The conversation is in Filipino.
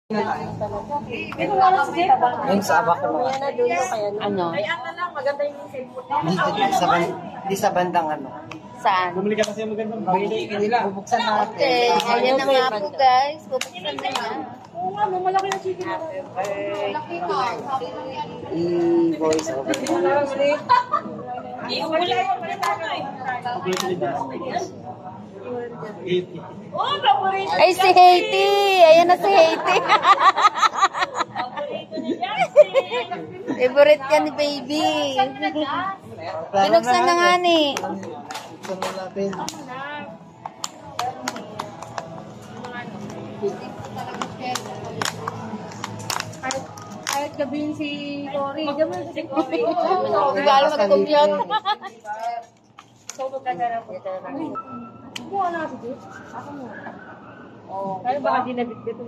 Yung sa abak ko Ano? Hindi sa bandang ano. Saan? Bumili ka kasi magandang Bubuksan natin. Okay, ayan na nga po guys. Bubuksan na nga. Oo nga, malaki na chicken. Malaki ka. Voice over. Ay, si Haiti! Ayan na si Haiti! Favorite ka ni baby. Binuksan na nga ni. Buksan natin. Kahit gabihin si Cory. Gabihin si Cory. Hindi ba alam mag-compute? So, magkagarap ko. Kumuha na kasi. Ako mo. Kaya baka dinabit ko ito.